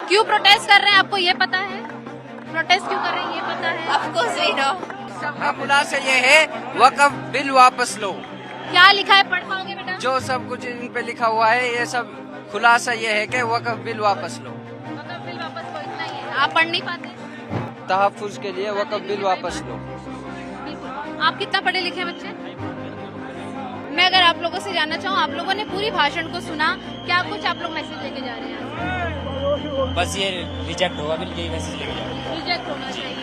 क्यों प्रोटेस्ट कर रहे हैं, आपको ये पता है? प्रोटेस्ट क्यों कर रहे हैं ये पता है? Of course we know. सबका खुलासा ये है वक़्फ़ बिल वापस लो। क्या लिखा है, पढ़ पाओगे बेटा? जो सब कुछ इन पे लिखा हुआ है ये सब खुलासा ये है कि वक़्फ़ बिल वापस लो। वक़्फ़ बिल वापस लो, इतना ही है। आप पढ़ नहीं पाते? तहफ़्फ़ुज़ के लिए वक़्फ़ बिल वापस लो। बिल्कुल। आप कितना पढ़े लिखे हैं बच्चे? मैं अगर आप लोगों से जानना चाहूँ, आप लोगों ने पूरी भाषण को सुना, क्या कुछ आप लोग मैसेज लेके जा रहे हैं? बस ये रिजेक्ट होगा, बिल यही मैसेज लेके जा रहे हैं। रिजेक्ट होना चाहिए।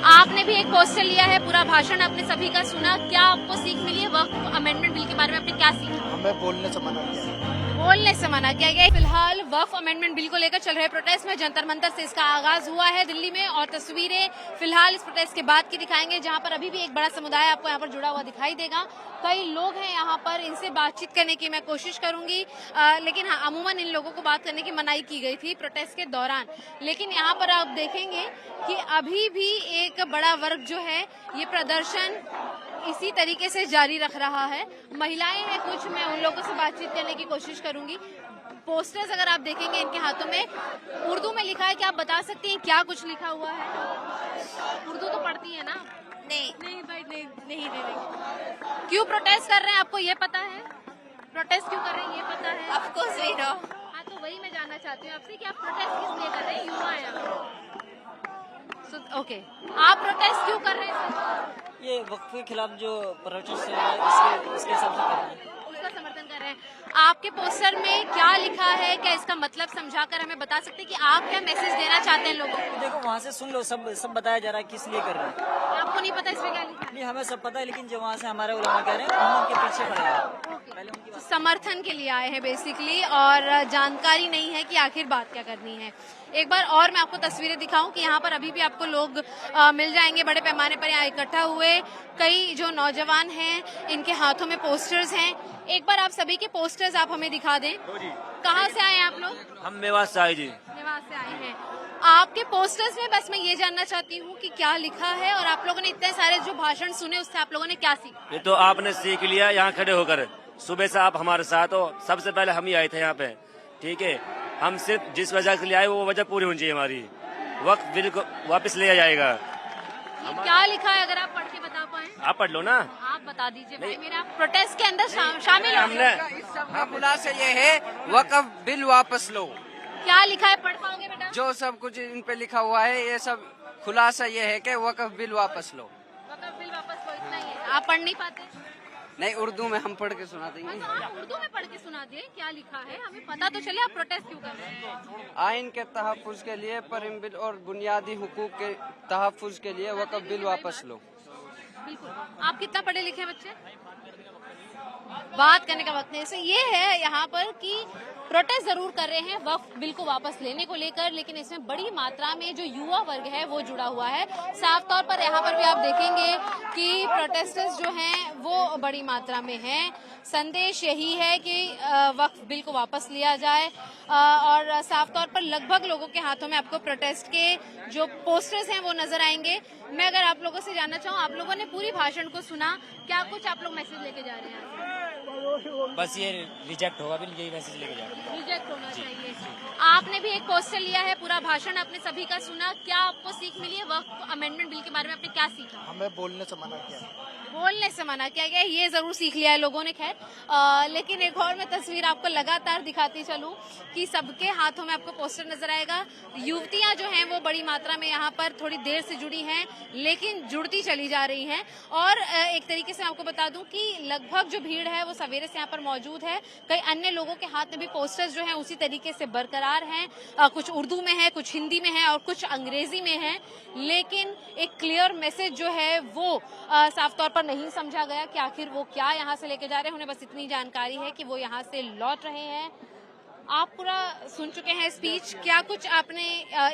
आपने भी एक पोस्टर लिया है, पूरा भाषण आपने सभी का सुना, क्या आपको सीख मिली है? वक्फ अमेंडमेंट बिल के बारे में आपने क्या सीखा? हमें बोलने से मना किया। बोलने से मना किया गया। फिलहाल वक्फ अमेंडमेंट बिल को लेकर चल रहे प्रोटेस्ट में जंतर मंतर से इसका आगाज हुआ है दिल्ली में, और तस्वीरें फिलहाल इस प्रोटेस्ट के बाद की दिखाएंगे, जहां पर अभी भी एक बड़ा समुदाय आपको यहां पर जुड़ा हुआ दिखाई देगा। कई लोग हैं यहाँ पर, इनसे बातचीत करने की मैं कोशिश करूंगी, लेकिन हाँ, अमूमन इन लोगों को बात करने की मनाही की गई थी प्रोटेस्ट के दौरान। लेकिन यहाँ पर आप देखेंगे कि अभी भी एक बड़ा वर्ग जो है ये प्रदर्शन इसी तरीके से जारी रख रहा है। महिलाएं हैं कुछ, मैं उन लोगों से बातचीत करने की कोशिश करूंगी। पोस्टर्स अगर आप देखेंगे इनके हाथों में उर्दू में लिखा है, क्या आप बता सकती हैं क्या कुछ लिखा हुआ है? उर्दू तो पढ़ती है ना? नहीं भाई, नहीं दे देंगे। क्यों प्रोटेस्ट कर रहे हैं, आपको ये पता है? प्रोटेस्ट क्यों कर रहे हैं ये पता है? Of course we know. हाँ, तो वही मैं जानना चाहती हूँ आपसे कि आप प्रोटेस्ट किस लिए कर रहे हैं? युवा है आप। ओके, आप प्रोटेस्ट क्यों कर रहे हैं? ये वक्फ के खिलाफ जो प्रोटेस्ट है इसके हिसाब से कर रहे हैं। उसका समर्थन कर रहे हैं। आपके पोस्टर में क्या लिखा है, क्या इसका मतलब समझाकर हमें बता सकते हैं कि आप क्या मैसेज देना चाहते हैं लोगों को? देखो वहाँ से सुन लो, सब बताया जा रहा है किस लिए कर रहे हैं। आपको नहीं पता इसमें क्या लिखा है? नहीं, हमें सब पता है, लेकिन जो वहाँ से हमारे उलमा कह रहे हैं हम उनके पीछे खड़े हैं। पहले उनकी बात समर्थन के लिए आए हैं बेसिकली, और जानकारी नहीं है कि आखिर बात क्या करनी है। एक बार और मैं आपको तस्वीरें दिखाऊं कि यहाँ पर अभी भी आपको लोग मिल जाएंगे बड़े पैमाने पर यहाँ इकट्ठा हुए। कई जो नौजवान हैं इनके हाथों में पोस्टर्स हैं। एक बार आप सभी के पोस्टर्स आप हमें दिखा दें। कहाँ से आए हैं आप लोग? हम मेवात से आए जी। निवास से आए हैं। आपके पोस्टर्स में बस मैं ये जानना चाहती हूँ कि क्या लिखा है, और आप लोगों ने इतने सारे जो भाषण सुने उससे आप लोगों ने क्या सीखा? ये तो आपने सीख लिया यहाँ खड़े होकर। सुबह से आप हमारे साथ हो, सबसे पहले हम ही आए थे यहाँ पे, ठीक है। हम सिर्फ जिस वजह के लिए आए वो वजह पूरी होनी चाहिए हमारी। वक्त बिल को वापस लिया जाएगा। ये क्या लिखा है, अगर आप पढ़ के बता पाए? आप पढ़ लो ना। आप बता दीजिए भाई, मेरा प्रोटेस्ट के अंदर शामिल हो। हमने इस सब का खुलासा ये है वक़्फ़ बिल वापस लो। क्या लिखा है, पढ़ पाओगे बेटा? जो सब कुछ इन पे लिखा हुआ है ये सब खुलासा ये है कि वक़्फ़ बिल वापस लो। वक़्फ़ बिल वापस लो, इतना ही है। आप पढ़ नहीं पाते? नहीं, उर्दू में हम पढ़ के सुना देंगे। हाँ, तो आप उर्दू में पढ़ के सुना दिए क्या लिखा है, हमें पता तो चले आप प्रोटेस्ट क्यों कर रहे हैं। आइन के तहफ़्फ़ुज़ के लिए, परिम बिल और बुनियादी हुकूक के तहफ़्फ़ुज़ के लिए वक़्फ़ बिल वापस लो। बिल्कुल। आप कितना पढ़े लिखे हैं बच्चे? बात करने का वक्त नहीं। ये है यहाँ पर कि प्रोटेस्ट जरूर कर रहे हैं वक्फ बिल को वापस लेने को लेकर, लेकिन इसमें बड़ी मात्रा में जो युवा वर्ग है वो जुड़ा हुआ है। साफ तौर पर यहाँ पर भी आप देखेंगे कि प्रोटेस्टर्स जो हैं वो बड़ी मात्रा में हैं। संदेश यही है कि वक्फ बिल को वापस लिया जाए, और साफ तौर पर लगभग लोगों के हाथों में आपको प्रोटेस्ट के जो पोस्टर्स हैं वो नजर आएंगे। मैं अगर आप लोगों से जानना चाहूँ, आप लोगों ने पूरी भाषण को सुना, क्या कुछ आप लोग मैसेज लेके जा रहे हैं? बस ये रिजेक्ट होगा, बिल यही मैसेज लेके जा रहे हैं। रिजेक्ट होना चाहिए। आपने भी एक पोस्टर लिया है, पूरा भाषण आपने सभी का सुना, क्या आपको सीख मिली है? वक्फ अमेंडमेंट बिल के बारे में आपने क्या सीखा? हमें बोलने से मना किया। बोलने से मना किया गया, ये जरूर सीख लिया है लोगों ने। खैर, लेकिन एक और मैं तस्वीर आपको लगातार दिखाती चलूं कि सबके हाथों में आपको पोस्टर नजर आएगा। युवतियां जो हैं वो बड़ी मात्रा में यहाँ पर थोड़ी देर से जुड़ी हैं, लेकिन जुड़ती चली जा रही हैं। और एक तरीके से आपको बता दूं कि लगभग जो भीड़ है वो सवेरे से यहाँ पर मौजूद है। कई अन्य लोगों के हाथ में भी पोस्टर्स जो हैं उसी तरीके से बरकरार हैं। कुछ उर्दू में है, कुछ हिंदी में है और कुछ अंग्रेजी में है, लेकिन एक क्लियर मैसेज जो है वो साफ तौर पर नहीं समझा गया कि आखिर वो क्या यहाँ से लेके जा रहे हैं। उन्हें बस इतनी जानकारी है कि वो यहाँ से लौट रहे हैं। आप पूरा सुन चुके हैं स्पीच, क्या कुछ आपने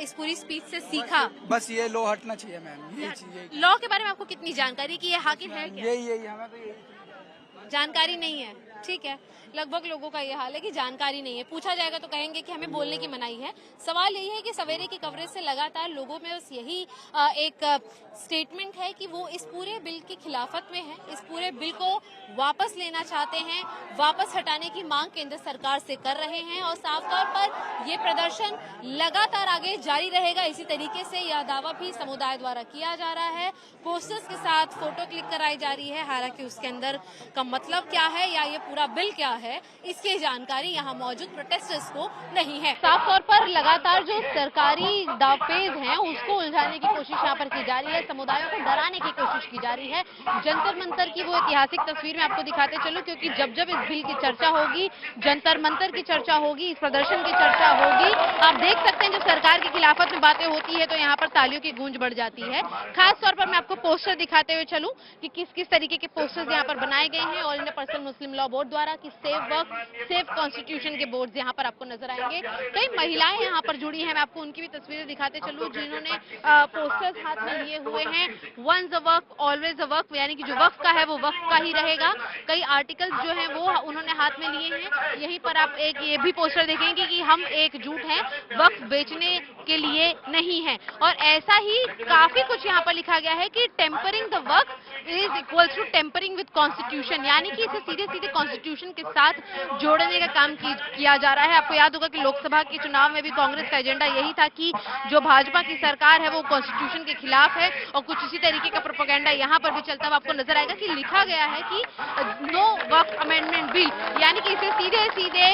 इस पूरी स्पीच से सीखा? बस ये लो हटना चाहिए मैम, ये चीज। लॉ के बारे में आपको कितनी जानकारी कि ये आखिर है क्या? यही हमें तो यही जानकारी नहीं है। ठीक है, लगभग लोगों का ये हाल है कि जानकारी नहीं है। पूछा जाएगा तो कहेंगे कि हमें बोलने की मनाही है। सवाल यही है कि सवेरे की कवरेज से लगातार लोगों में बस यही एक स्टेटमेंट है कि वो इस पूरे बिल की खिलाफत में है, इस पूरे बिल को वापस लेना चाहते हैं, वापस हटाने की मांग केंद्र सरकार से कर रहे हैं और साफ तौर पर ये प्रदर्शन लगातार आगे जारी रहेगा। इसी तरीके से यह दावा भी समुदाय द्वारा किया जा रहा है। पोस्टर्स के साथ फोटो क्लिक कराई जा रही है, हालांकि उसके अंदर का मतलब क्या है या ये पूरा बिल क्या है, इसकी जानकारी यहाँ मौजूद प्रोटेस्टर्स को नहीं है। साफ तौर पर लगातार जो सरकारी दावपेच हैं उसको उलझाने की कोशिश यहाँ पर की जा रही है, समुदायों को डराने की कोशिश की जा रही है। जंतर मंतर की वो ऐतिहासिक तस्वीर में आपको दिखाते चलो, क्योंकि जब जब इस बिल की चर्चा होगी, जंतर मंतर की चर्चा होगी, इस प्रदर्शन की चर्चा होगी, आप देख सकते हैं जब सरकार की खिलाफत में बातें होती है तो यहाँ पर तालियों की गूंज बढ़ जाती है। खास तौर पर मैं आपको पोस्टर दिखाते हुए चलूं कि किस किस तरीके के पोस्टर्स यहाँ पर बनाए गए हैं ऑल इंडिया पर्सनल मुस्लिम लॉ बोर्ड द्वारा, कि सेव वक्फ, सेव कॉन्स्टिट्यूशन के बोर्ड यहाँ पर आपको नजर आएंगे। कई महिलाएं यहाँ पर जुड़ी हैं, मैं आपको उनकी भी तस्वीरें दिखाते चलूं जिन्होंने पोस्टर्स हाथ में लिए हुए हैं। Once a Waqf always a वक्फ, यानी कि जो वक्फ का है वो वक्फ का ही रहेगा। कई आर्टिकल्स जो हैं वो उन्होंने हाथ में लिए हैं। यहीं पर आप एक ये भी पोस्टर देखेंगे कि हम एकजुट हैं, वक्फ बेचने के लिए नहीं है। और ऐसा ही काफी कुछ यहाँ पर लिखा गया है कि tampering the Waqf is equal to tampering with constitution, यानी कि इसे सीधे सीधे कॉन्स्टिट्यूशन के साथ जोड़ने का काम किया जा रहा है। आपको याद होगा कि लोकसभा के चुनाव में भी कांग्रेस का एजेंडा यही था कि जो भाजपा की सरकार है वो कॉन्स्टिट्यूशन के खिलाफ है, और कुछ इसी तरीके का प्रोपेगेंडा यहाँ पर भी चलता हुआ आपको नजर आएगा कि लिखा गया है कि नो वक्फ अमेंडमेंट बिल, यानी कि इसे सीधे सीधे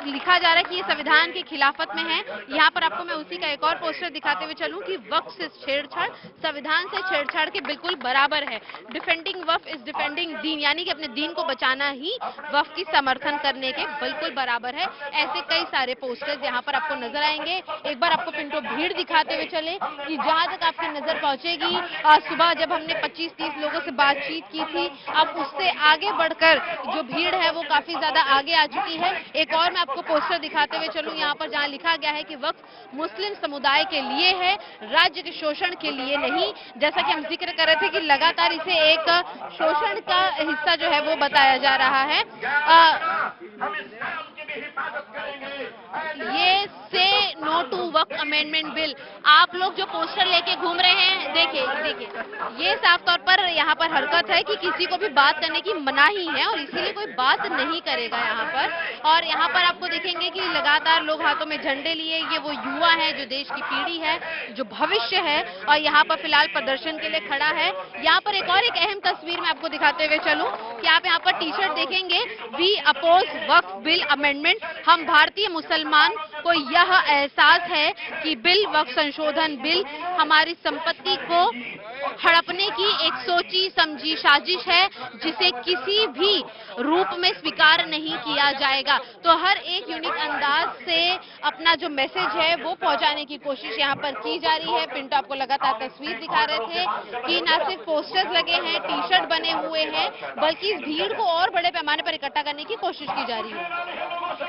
लिखा जा रहा है कि ये संविधान की खिलाफत में है। यहाँ पर आपको मैं उसी का एक और पोस्टर दिखाते हुए चलूं कि वक्फ से छेड़छाड़ संविधान से छेड़छाड़ के बिल्कुल बराबर है। डिफेंडिंग वक्फ इज डिफेंडिंग दीन, यानी कि अपने दीन को बचाना ही वक्फ की समर्थन करने के बिल्कुल बराबर है। ऐसे कई सारे पोस्टर्स यहाँ पर आपको नजर आएंगे। एक बार आपको पिंटो भीड़ दिखाते हुए चले कि जहां तक आपकी नजर पहुंचेगी, सुबह जब हमने 25-30 लोगों से बातचीत की थी, अब उससे आगे बढ़कर जो भीड़ है वो काफी ज्यादा आगे आ चुकी है। एक और मैं आपको पोस्टर दिखाते हुए चलूं यहाँ पर जहाँ लिखा गया है कि वक्फ मुस्लिम समुदाय के लिए है, राज्य के शोषण के लिए नहीं। जैसा कि हम जिक्र कर रहे थे कि लगातार इसे एक शोषण का हिस्सा जो है वो बताया जा रहा है। ये say no to Waqf amendment bill, आप लोग जो पोस्टर लेके घूम रहे हैं, देखिए ये साफ तौर पर यहाँ पर हरकत है कि किसी को भी बात करने की मनाही है और इसीलिए कोई बात नहीं करेगा यहाँ पर। और यहाँ पर आपको देखेंगे कि लगातार लोग हाथों में झंडे लिए, ये वो युवा है जो देश की पीढ़ी है, जो भविष्य है, और यहाँ पर फिलहाल प्रदर्शन के लिए खड़ा है। यहाँ पर एक और एक अहम तस्वीर मैं आपको दिखाते हुए चलूं कि आप यहाँ पर टी शर्ट देखेंगे, we oppose Waqf bill amendment, हम भारतीय मुसलमान को यह एहसास है कि बिल वक्फ संशोधन बिल हमारी संपत्ति को हड़पने की एक सोची समझी साजिश है जिसे किसी भी रूप में स्वीकार नहीं किया जाएगा। तो हर एक यूनिक अंदाज से अपना जो मैसेज है वो पहुंचाने की कोशिश यहाँ पर की जा रही है। पिंटो आपको लगातार तस्वीर दिखा रहे थे कि न सिर्फ पोस्टर्स लगे हैं, टी शर्ट बने हुए हैं, बल्कि इस भीड़ को और बड़े पैमाने पर इकट्ठा करने की कोशिश की जा रही है।